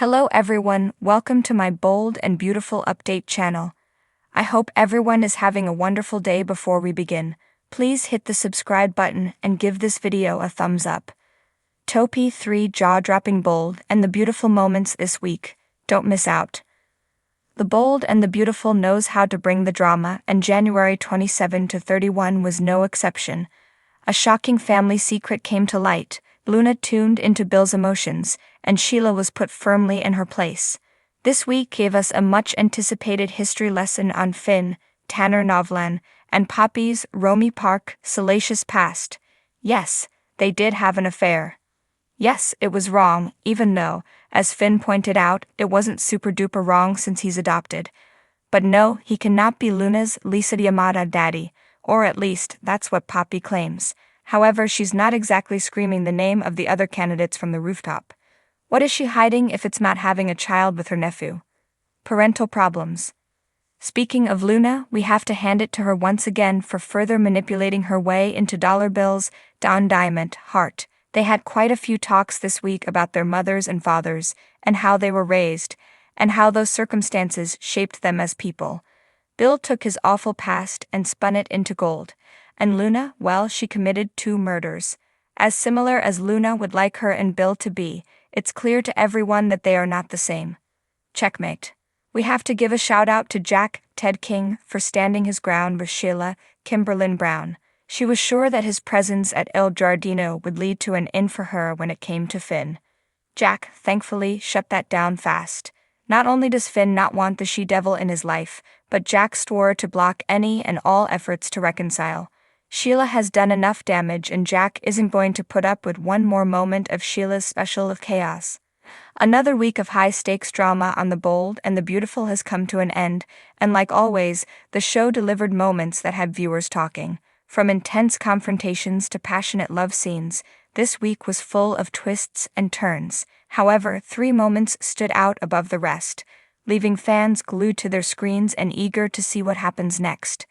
Hello everyone, welcome to my bold and beautiful update channel. I hope everyone is having a wonderful day. Before we begin, please hit the subscribe button and give this video a thumbs up. Top 3 jaw-dropping bold and the beautiful moments this week. Don't miss out. The Bold and the Beautiful knows how to bring the drama, and January 27 to 31 was no exception. A shocking family secret came to light. Luna tuned into Bill's emotions, and Sheila was put firmly in her place. This week gave us a much-anticipated history lesson on Finn, Tanner Novlan, and Poppy's Romy Park salacious past. Yes, they did have an affair. Yes, it was wrong, even though, as Finn pointed out, it wasn't super-duper wrong since he's adopted. But no, he cannot be Luna's Lisa Yamada daddy, or at least, that's what Poppy claims. However, she's not exactly screaming the name of the other candidates from the rooftop. What is she hiding if it's not having a child with her nephew? Parental problems. Speaking of Luna, we have to hand it to her once again for further manipulating her way into dollar bills. Don Diamond, Hart. They had quite a few talks this week about their mothers and fathers, and how they were raised, and how those circumstances shaped them as people. Bill took his awful past and spun it into gold. And Luna, well, she committed 2 murders. As similar as Luna would like her and Bill to be, it's clear to everyone that they are not the same. Checkmate. We have to give a shout out to Jack, Ted King, for standing his ground with Sheila, Kimberlyn Brown. She was sure that his presence at El Giardino would lead to an in for her when it came to Finn. Jack, thankfully, shut that down fast. Not only does Finn not want the she-devil in his life, but Jack swore to block any and all efforts to reconcile. Sheila has done enough damage, and Jack isn't going to put up with one more moment of Sheila's special of chaos. Another week of high-stakes drama on The Bold and the Beautiful has come to an end, and like always, the show delivered moments that had viewers talking. From intense confrontations to passionate love scenes, this week was full of twists and turns. However, 3 moments stood out above the rest, leaving fans glued to their screens and eager to see what happens next.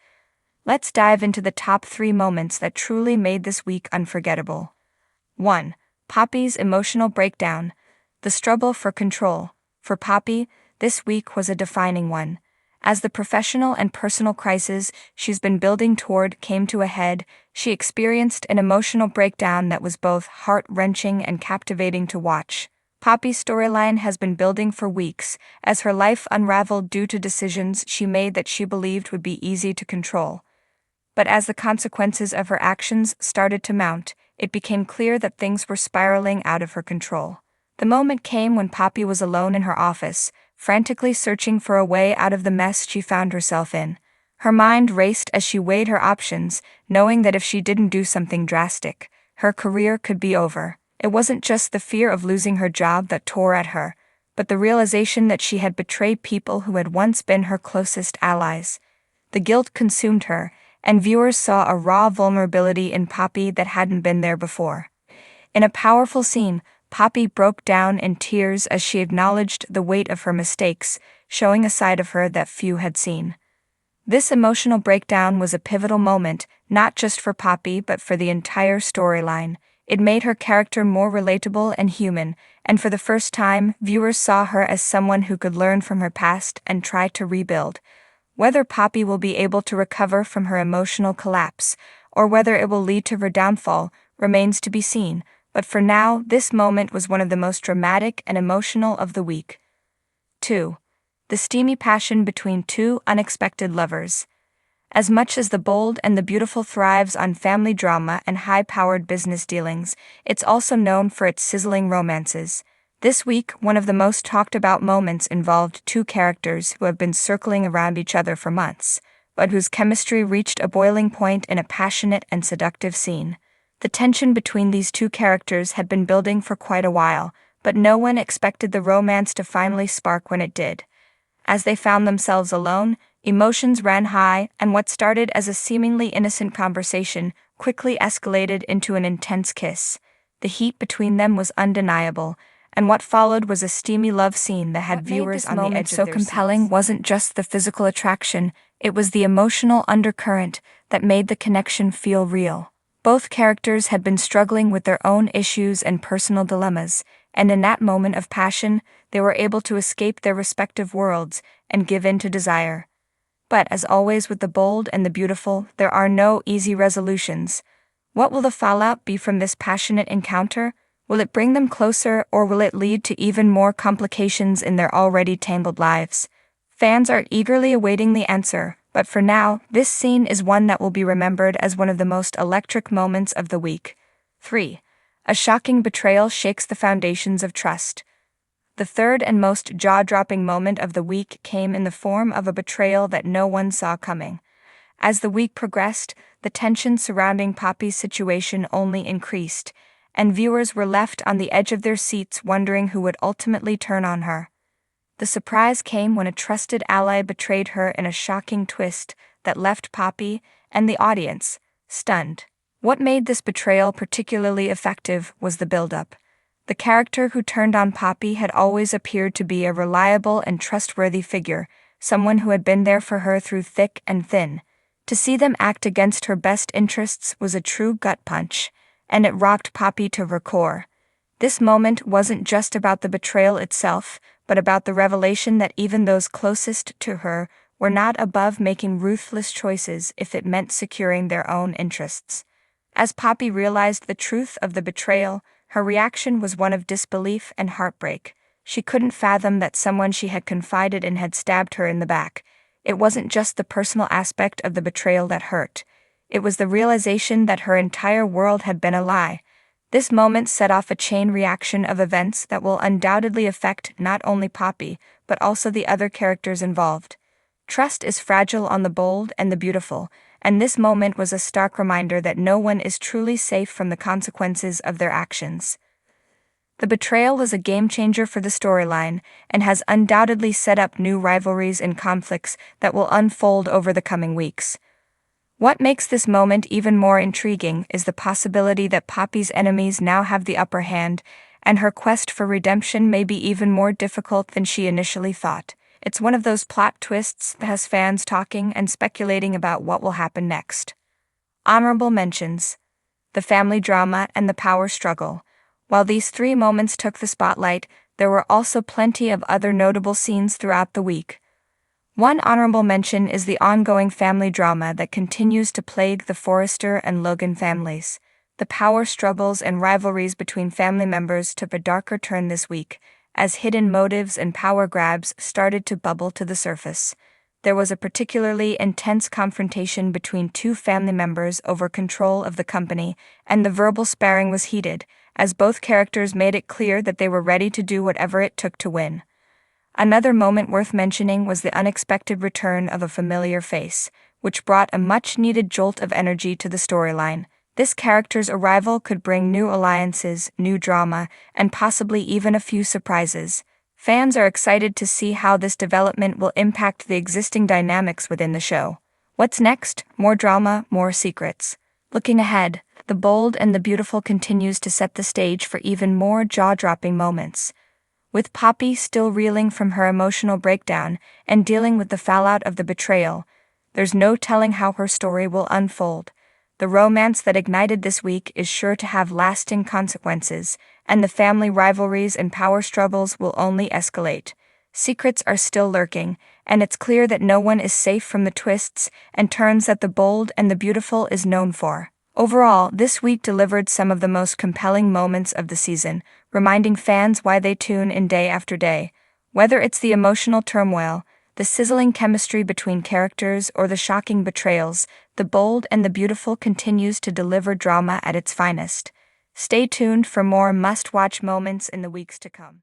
Let's dive into the top 3 moments that truly made this week unforgettable. 1. Poppy's emotional breakdown. The struggle for control. For Poppy, this week was a defining one. As the professional and personal crisis she's been building toward came to a head, she experienced an emotional breakdown that was both heart-wrenching and captivating to watch. Poppy's storyline has been building for weeks, as her life unraveled due to decisions she made that she believed would be easy to control. But as the consequences of her actions started to mount, it became clear that things were spiraling out of her control. The moment came when Poppy was alone in her office, frantically searching for a way out of the mess she found herself in. Her mind raced as she weighed her options, knowing that if she didn't do something drastic, her career could be over. It wasn't just the fear of losing her job that tore at her, but the realization that she had betrayed people who had once been her closest allies. The guilt consumed her, and viewers saw a raw vulnerability in Poppy that hadn't been there before. In a powerful scene, Poppy broke down in tears as she acknowledged the weight of her mistakes, showing a side of her that few had seen. This emotional breakdown was a pivotal moment, not just for Poppy but for the entire storyline. It made her character more relatable and human, and for the first time, viewers saw her as someone who could learn from her past and try to rebuild. Whether Poppy will be able to recover from her emotional collapse, or whether it will lead to her downfall, remains to be seen, but for now, this moment was one of the most dramatic and emotional of the week. 2. The steamy passion between 2 unexpected lovers. As much as The Bold and the Beautiful thrives on family drama and high-powered business dealings, it's also known for its sizzling romances. This week, one of the most talked-about moments involved 2 characters who have been circling around each other for months, but whose chemistry reached a boiling point in a passionate and seductive scene. The tension between these 2 characters had been building for quite a while, but no one expected the romance to finally spark when it did. As they found themselves alone, emotions ran high, and what started as a seemingly innocent conversation quickly escalated into an intense kiss. The heat between them was undeniable, and what followed was a steamy love scene that had viewers on the edge of their seats. So compelling wasn't just the physical attraction, it was the emotional undercurrent that made the connection feel real. Both characters had been struggling with their own issues and personal dilemmas, and in that moment of passion, they were able to escape their respective worlds and give in to desire. But as always with the bold and the beautiful, there are no easy resolutions. What will the fallout be from this passionate encounter? Will it bring them closer, or will it lead to even more complications in their already tangled lives? Fans are eagerly awaiting the answer, but for now, this scene is one that will be remembered as one of the most electric moments of the week. 3. A shocking betrayal shakes the foundations of trust. The third and most jaw-dropping moment of the week came in the form of a betrayal that no one saw coming. As the week progressed, the tension surrounding Poppy's situation only increased, and viewers were left on the edge of their seats wondering who would ultimately turn on her. The surprise came when a trusted ally betrayed her in a shocking twist that left Poppy and the audience stunned. What made this betrayal particularly effective was the build-up. The character who turned on Poppy had always appeared to be a reliable and trustworthy figure, someone who had been there for her through thick and thin. To see them act against her best interests was a true gut punch, and it rocked Poppy to her core. This moment wasn't just about the betrayal itself, but about the revelation that even those closest to her were not above making ruthless choices if it meant securing their own interests. As Poppy realized the truth of the betrayal, her reaction was one of disbelief and heartbreak. She couldn't fathom that someone she had confided in had stabbed her in the back. It wasn't just the personal aspect of the betrayal that hurt. It was the realization that her entire world had been a lie. This moment set off a chain reaction of events that will undoubtedly affect not only Poppy, but also the other characters involved. Trust is fragile on the bold and the beautiful, and this moment was a stark reminder that no one is truly safe from the consequences of their actions. The betrayal was a game-changer for the storyline, and has undoubtedly set up new rivalries and conflicts that will unfold over the coming weeks. What makes this moment even more intriguing is the possibility that Poppy's enemies now have the upper hand, and her quest for redemption may be even more difficult than she initially thought. It's one of those plot twists that has fans talking and speculating about what will happen next. Honorable mentions: the family drama and the power struggle. While these three moments took the spotlight, there were also plenty of other notable scenes throughout the week. One honorable mention is the ongoing family drama that continues to plague the Forrester and Logan families. The power struggles and rivalries between family members took a darker turn this week, as hidden motives and power grabs started to bubble to the surface. There was a particularly intense confrontation between two family members over control of the company, and the verbal sparring was heated, as both characters made it clear that they were ready to do whatever it took to win. Another moment worth mentioning was the unexpected return of a familiar face, which brought a much-needed jolt of energy to the storyline. This character's arrival could bring new alliances, new drama, and possibly even a few surprises. Fans are excited to see how this development will impact the existing dynamics within the show. What's next? More drama, more secrets. Looking ahead, the bold and the beautiful continues to set the stage for even more jaw-dropping moments. With Poppy still reeling from her emotional breakdown and dealing with the fallout of the betrayal, there's no telling how her story will unfold. The romance that ignited this week is sure to have lasting consequences, and the family rivalries and power struggles will only escalate. Secrets are still lurking, and it's clear that no one is safe from the twists and turns that the bold and the beautiful is known for. Overall, this week delivered some of the most compelling moments of the season, reminding fans why they tune in day after day. Whether it's the emotional turmoil, the sizzling chemistry between characters, or the shocking betrayals, the bold and the beautiful continues to deliver drama at its finest. Stay tuned for more must-watch moments in the weeks to come.